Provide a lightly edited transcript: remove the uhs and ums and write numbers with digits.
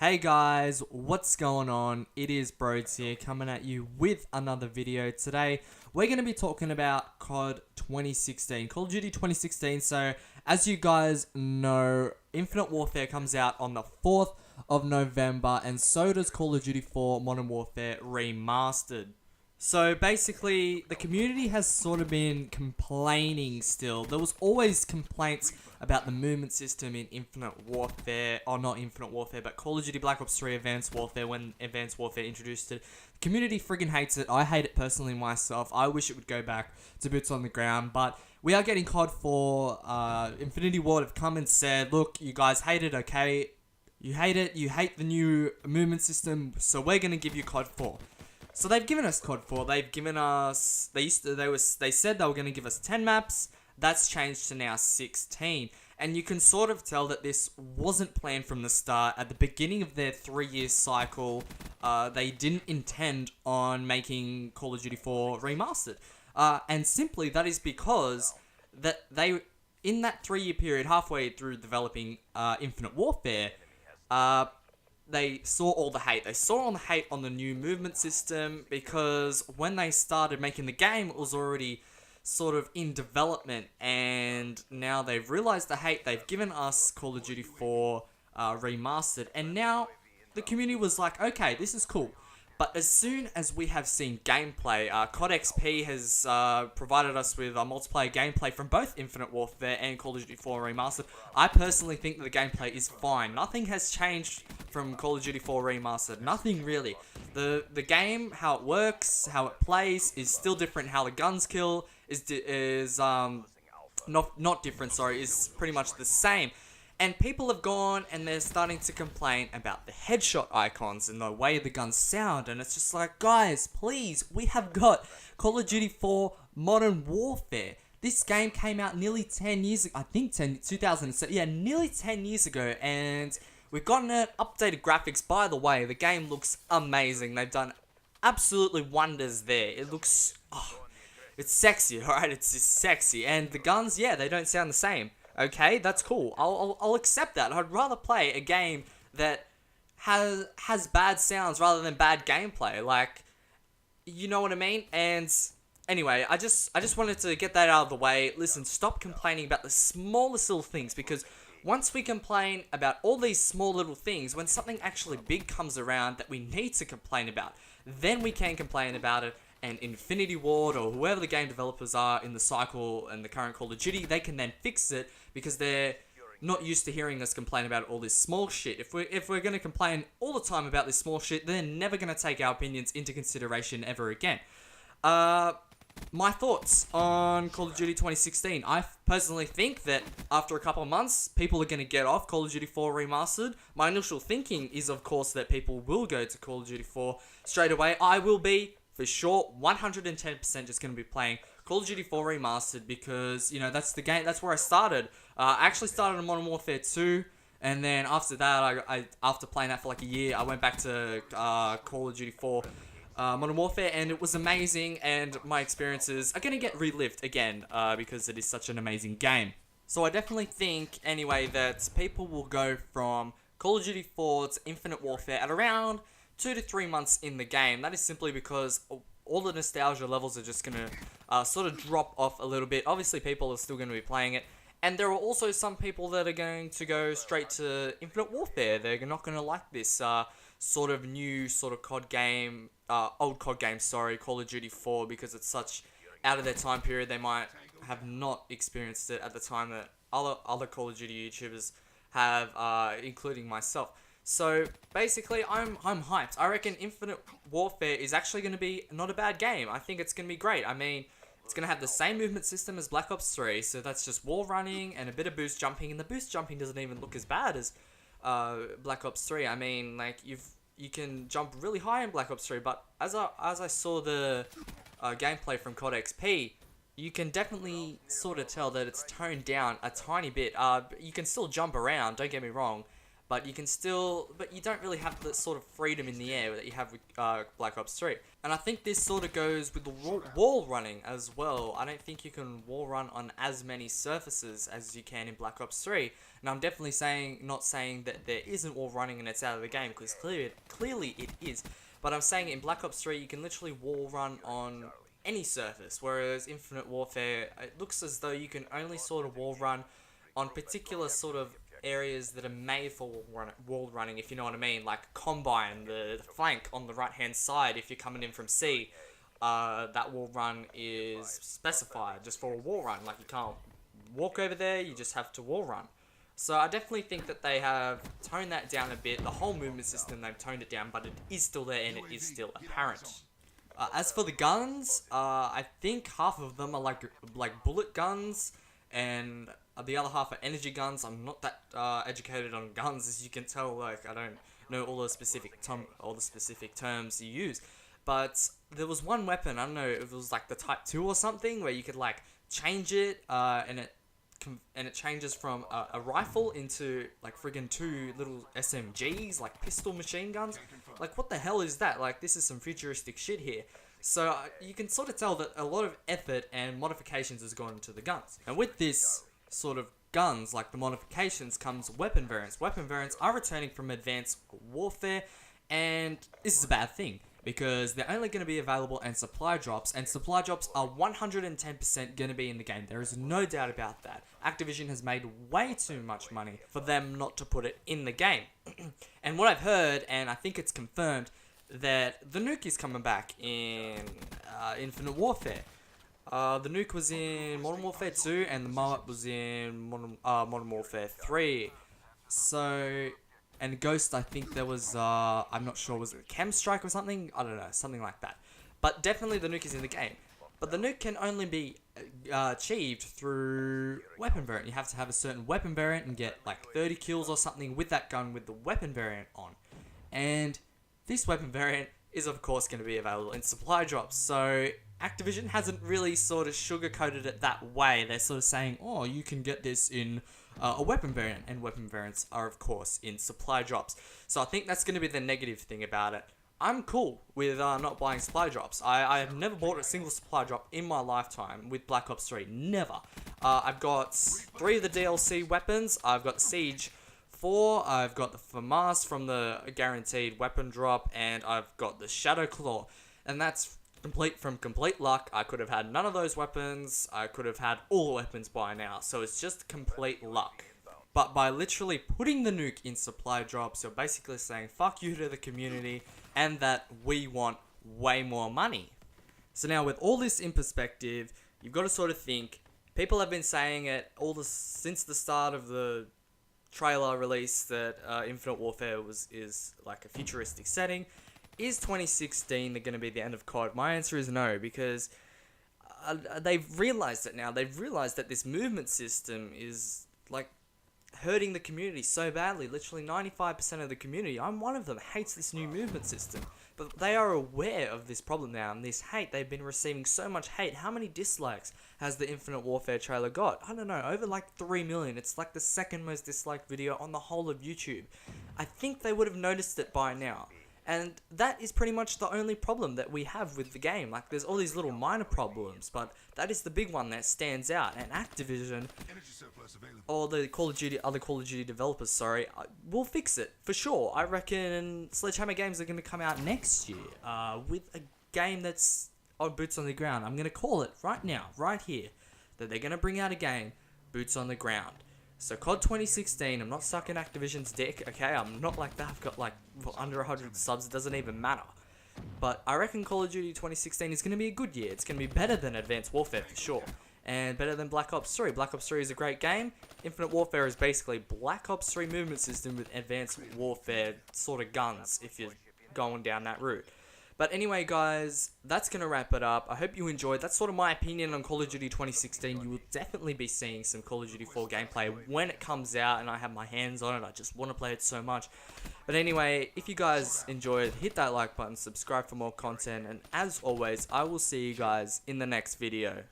Hey guys, what's going on? It is Broads here coming at you with another video. Today we're going to be talking about COD 2016, Call of Duty 2016. So as you guys know, Infinite Warfare comes out on the 4th of November and so does Call of Duty 4 Modern Warfare Remastered. So basically, the community has sort of been complaining still. There was always complaints about the movement system in Infinite Warfare, or not Infinite Warfare, but Call of Duty Black Ops 3 Advanced Warfare when Advanced Warfare introduced it. The community friggin' hates it. I hate it personally myself. I wish it would go back to boots on the ground, but we are getting COD 4. Infinity Ward have come and said, look, you guys hate it, okay? You hate it, you hate the new movement system, so we're going to give you COD 4. So they've given us COD 4. They've given us. They said they were going to give us 10 maps. That's changed to now 16. And you can sort of tell that this wasn't planned from the start. At the beginning of their 3-year cycle, they didn't intend on making Call of Duty 4 remastered. And simply that is because that they, in that 3-year period, halfway through developing Infinite Warfare, they saw all the hate. They saw all the hate on the new movement system because when they started making the game, it was already sort of in development, and now they've realized the hate. They've given us Call of Duty 4 remastered, and now the community was like, okay, this is cool. But as soon as we have seen gameplay, COD XP has provided us with multiplayer gameplay from both Infinite Warfare and Call of Duty 4 Remastered. I personally think that the gameplay is fine. Nothing has changed from Call of Duty 4 Remastered. Nothing really. The game, how it works, how it plays, is still different. How the guns kill is not different. Sorry, is pretty much the same. And people have gone and they're starting to complain about the headshot icons and the way the guns sound. And it's just like, guys, please, we have got Call of Duty 4 Modern Warfare. This game came out nearly 10 years ago. I think 2007. Yeah, nearly 10 years ago. And we've gotten updated graphics. By the way, the game looks amazing. They've done absolutely wonders there. It looks... it's sexy, alright? It's just sexy. And the guns, yeah, they don't sound the same. Okay, that's cool. I'll accept that. I'd rather play a game that has bad sounds rather than bad gameplay. Like, you know what I mean? And anyway, I just wanted to get that out of the way. Listen, stop complaining about the smallest little things, because once we complain about all these small little things, when something actually big comes around that we need to complain about, then we can complain about it. And Infinity Ward or whoever the game developers are in the cycle and the current Call of Duty, they can then fix it because they're not used to hearing us complain about all this small shit. If we're going to complain all the time about this small shit, they're never going to take our opinions into consideration ever again. My thoughts on Call of Duty 2016. I personally think that after a couple of months, people are going to get off Call of Duty 4 Remastered. My initial thinking is, of course, that people will go to Call of Duty 4 straight away. I will be, for sure, 110% just going to be playing Call of Duty 4 Remastered because, you know, that's the game, that's where I started. I actually started on Modern Warfare 2, and then after that, after playing that for like a year, I went back to Call of Duty 4 Modern Warfare, and it was amazing, and my experiences are going to get relived again because it is such an amazing game. So I definitely think, anyway, that people will go from Call of Duty 4 to Infinite Warfare at around 2 to 3 months in the game. That is simply because all the nostalgia levels are just going to sort of drop off a little bit. Obviously, people are still going to be playing it. And there are also some people that are going to go straight to Infinite Warfare. They're not going to like this sort of new sort of COD game, old COD game, sorry, Call of Duty 4, because it's such out of their time period. They might have not experienced it at the time that other Call of Duty YouTubers have, including myself. So basically, I'm hyped. I reckon Infinite Warfare is actually going to be not a bad game. I think it's going to be great. I mean, it's going to have the same movement system as Black Ops 3, so that's just wall running and a bit of boost jumping, and the boost jumping doesn't even look as bad as Black Ops 3. I mean, like, you can jump really high in Black Ops 3, but as I saw the gameplay from COD XP, you can definitely sort of tell that it's toned down a tiny bit. You can still jump around, don't get me wrong, but you don't really have the sort of freedom in the air that you have with Black Ops 3. And I think this sort of goes with the wall running as well. I don't think you can wall run on as many surfaces as you can in Black Ops 3. And I'm definitely not saying that there isn't wall running and it's out of the game, because clearly it is. But I'm saying in Black Ops 3 you can literally wall run on any surface, whereas Infinite Warfare, it looks as though you can only sort of wall run on particular sort of areas that are made for wall running, if you know what I mean, like Combine, the flank on the right hand side. If you're coming in from C, that wall run is specified just for a wall run. Like, you can't walk over there, you just have to wall run. So I definitely think that they have toned that down a bit. The whole movement system, they've toned it down, but it is still there and it is still apparent. As for the guns, I think half of them are like bullet guns, and the other half are energy guns. I'm not that educated on guns, as you can tell. Like, I don't know all the specific terms you use. But there was one weapon, I don't know, it was like the Type 2 or something, where you could like change it, and it changes from a rifle into like friggin' 2 little SMGs, like pistol machine guns. Like, what the hell is that? Like, this is some futuristic shit here. So you can sort of tell that a lot of effort and modifications has gone into the guns. And with this sort of guns, like the modifications, comes weapon variants. Weapon variants are returning from Advanced Warfare, and this is a bad thing, because they're only going to be available in supply drops, and supply drops are 110% going to be in the game. There is no doubt about that. Activision has made way too much money for them not to put it in the game. And what I've heard, and I think it's confirmed, that the nuke is coming back in Infinite Warfare. The nuke was in Modern Warfare 2, and the mullet was in Modern Warfare 3. So, and Ghost, I think there was, I'm not sure, was it a chem strike or something? I don't know, something like that. But definitely the nuke is in the game. But the nuke can only be achieved through weapon variant. You have to have a certain weapon variant and get like 30 kills or something with that gun with the weapon variant on. And this weapon variant is of course going to be available in supply drops. So Activision hasn't really sort of sugarcoated it that way. They're sort of saying, oh, you can get this in a weapon variant, and weapon variants are of course in supply drops. So I think that's going to be the negative thing about it. I'm cool with not buying supply drops. I have never bought a single supply drop in my lifetime with Black Ops 3. Never. I've got 3 of the DLC weapons. I've got the Siege 4. I've got the FAMAS from the guaranteed weapon drop. And I've got the Shadow Claw. And that's complete luck. I could have had none of those weapons. I could have had all the weapons by now. So it's just complete luck. But by literally putting the nuke in supply drops, you're basically saying fuck you to the community and that we want way more money. So now with all this in perspective, you've got to sort of think, people have been saying it since the start of the trailer release that Infinite Warfare is like a futuristic setting. Is 2016 going to be the end of COD? My answer is no, because they've realized it now. They've realized that this movement system is like hurting the community so badly. Literally 95% of the community, I'm one of them, hates this new movement system. But they are aware of this problem now, and this hate, they've been receiving so much hate. How many dislikes has the Infinite Warfare trailer got? I don't know, over like 3 million. It's like the second most disliked video on the whole of YouTube. I think they would have noticed it by now. And that is pretty much the only problem that we have with the game. Like, there's all these little minor problems, but that is the big one that stands out. And Activision, or the other Call of Duty developers, will fix it, for sure. I reckon Sledgehammer Games are going to come out next year with a game that's on boots on the ground. I'm going to call it right now, right here, that they're going to bring out a game, boots on the ground. So COD 2016, I'm not sucking Activision's dick, okay? I'm not like that. I've got like under 100 subs, it doesn't even matter. But I reckon Call of Duty 2016 is going to be a good year. It's going to be better than Advanced Warfare for sure. And better than Black Ops 3. Black Ops 3 is a great game. Infinite Warfare is basically Black Ops 3 movement system with Advanced Warfare sort of guns, if you're going down that route. But anyway, guys, that's going to wrap it up. I hope you enjoyed. That's sort of my opinion on Call of Duty 2016. You will definitely be seeing some Call of Duty 4 gameplay when it comes out and I have my hands on it. I just want to play it so much. But anyway, if you guys enjoyed, hit that like button, subscribe for more content, and as always, I will see you guys in the next video.